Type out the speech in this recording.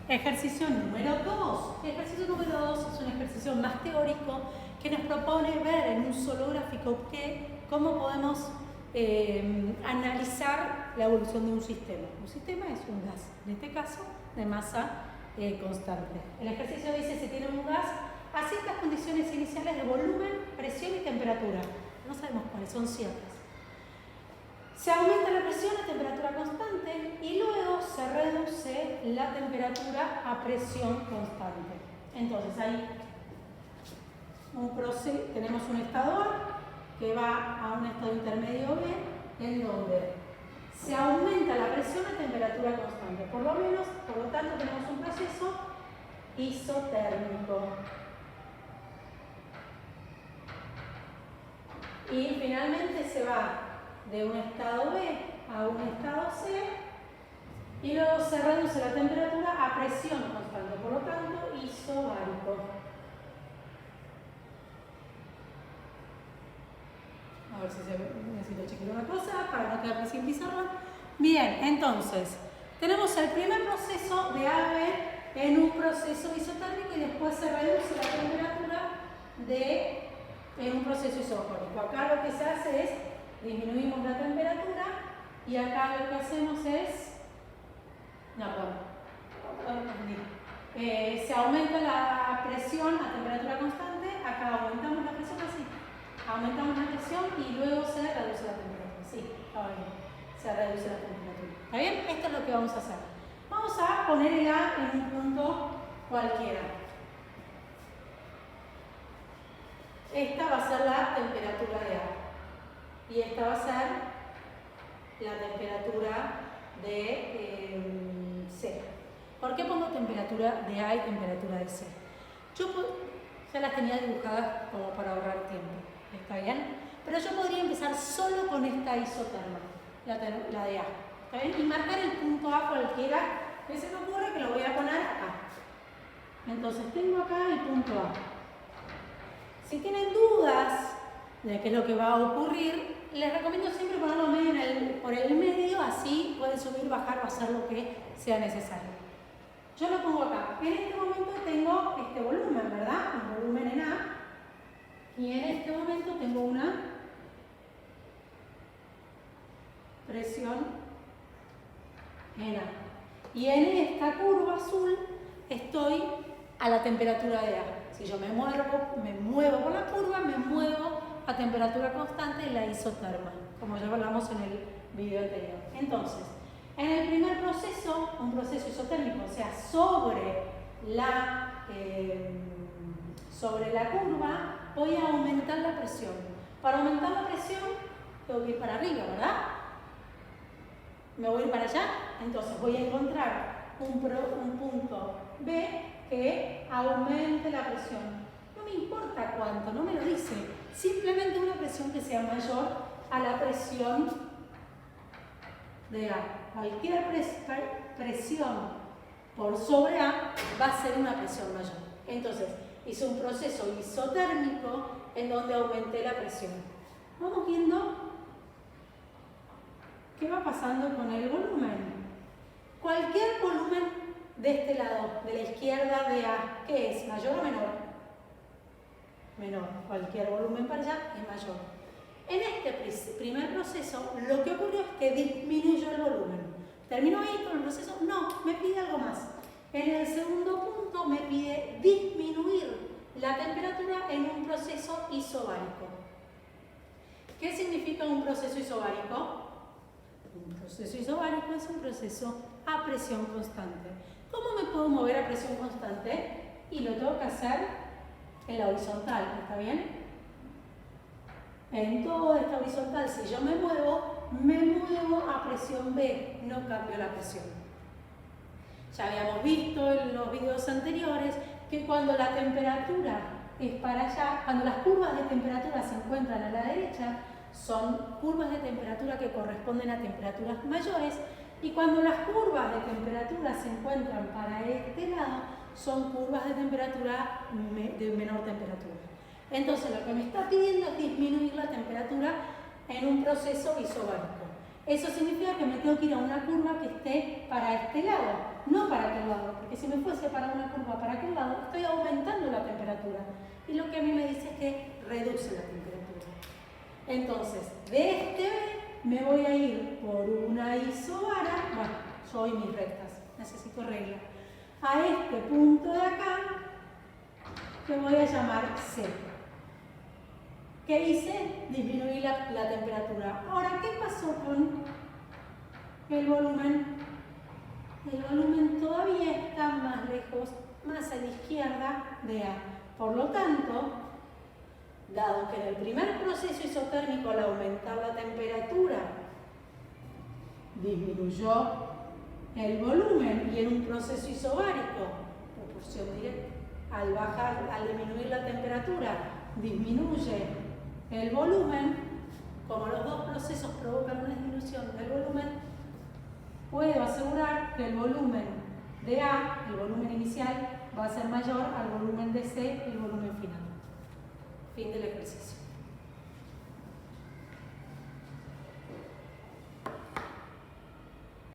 Ejercicio número 2. Ejercicio número 2 es un ejercicio más teórico que nos propone ver en un solo gráfico cómo podemos analizar la evolución de un sistema. Un sistema es un gas, en este caso de masa constante. El ejercicio dice si tiene un gas a ciertas condiciones iniciales de volumen, presión y temperatura. No sabemos cuáles, son ciertas. Se aumenta la presión a temperatura constante y luego se reduce la temperatura a presión constante. Entonces ahí tenemos un estado A que va a un estado intermedio B, en donde se aumenta la presión a temperatura constante. Por lo tanto tenemos un proceso isotérmico. Y finalmente se va de un estado B a un estado C y luego se reduce la temperatura a presión constante, por lo tanto isobárico. A ver si necesito chequear una cosa para no quedarme sin pizarra. Bien, entonces tenemos el primer proceso de A a B en un proceso isotérmico y después se reduce la temperatura en un proceso isobárico. Acá lo que se hace es disminuimos la temperatura y acá lo que hacemos es se aumenta la presión a temperatura constante, acá aumentamos la presión así, aumentamos la presión y luego se reduce la temperatura. Sí, está bien, se reduce la temperatura. ¿Está bien? Esto es lo que vamos a hacer. Vamos a poner el A en un punto cualquiera. Esta va a ser la temperatura de A. Y esta va a ser la temperatura de C. ¿Por qué pongo temperatura de A y temperatura de C? Yo ya las tenía dibujadas como para ahorrar tiempo, ¿está bien? Pero yo podría empezar solo con esta isoterma, la de A, ¿está bien? Y marcar el punto A cualquiera que se me ocurre que lo voy a poner acá. Entonces tengo acá el punto A. Si tienen dudas de qué es lo que va a ocurrir, les recomiendo siempre ponerlo por el medio, así pueden subir, bajar o hacer lo que sea necesario. Yo lo pongo acá. En este momento tengo este volumen, ¿verdad? Un volumen en A. Y en este momento tengo una presión en A. Y en esta curva azul estoy a la temperatura de A. Si yo me muevo por la curva, me muevo a temperatura constante en la isoterma, como ya hablamos en el video anterior. Entonces, en el primer proceso, un proceso isotérmico, o sea, sobre la curva, voy a aumentar la presión. Para aumentar la presión, tengo que ir para arriba, ¿verdad? Me voy a ir para allá, entonces voy a encontrar un punto B que aumente la presión. No me importa cuánto, no me lo dice. Simplemente una presión que sea mayor a la presión de A. Cualquier presión por sobre A va a ser una presión mayor. Entonces, hice un proceso isotérmico en donde aumenté la presión. Vamos viendo qué va pasando con el volumen. Cualquier volumen de este lado, de la izquierda de A, ¿qué es? ¿Mayor o menor? Menor. Cualquier volumen para allá es mayor. En este primer proceso, lo que ocurrió es que disminuyó el volumen. ¿Terminó ahí con el proceso? No, me pide algo más. En el segundo punto me pide disminuir la temperatura en un proceso isobárico. ¿Qué significa un proceso isobárico? Un proceso isobárico es un proceso a presión constante. ¿Cómo me puedo mover a presión constante? Y lo tengo que hacer en la horizontal, ¿está bien? En toda esta horizontal, si yo me muevo a presión B, no cambio la presión. Ya habíamos visto en los videos anteriores que cuando la temperatura es para allá, cuando las curvas de temperatura se encuentran a la derecha, son curvas de temperatura que corresponden a temperaturas mayores, y cuando las curvas de temperatura se encuentran para este lado, son curvas de temperatura de menor temperatura. Entonces lo que me está pidiendo es disminuir la temperatura en un proceso isobárico. Eso significa que me tengo que ir a una curva que esté para este lado, no para aquel lado, porque si me fuese para una curva para aquel lado, estoy aumentando la temperatura. Y lo que a mí me dice es que reduce la temperatura. Entonces, de este B me voy a ir por una isobara, bueno, yo y mis rectas, necesito regla, a este punto de acá, que voy a llamar C. ¿Qué hice? Disminuí la temperatura. Ahora, ¿qué pasó con el volumen? El volumen todavía está más lejos, más a la izquierda de A. Por lo tanto, dado que en el primer proceso isotérmico al aumentar la temperatura disminuyó el volumen y en un proceso isobárico, proporción directa, al disminuir la temperatura disminuye el volumen, como los dos procesos provocan una disminución del volumen, puedo asegurar que el volumen de A, el volumen inicial, va a ser mayor al volumen de C, el volumen final. Fin del ejercicio.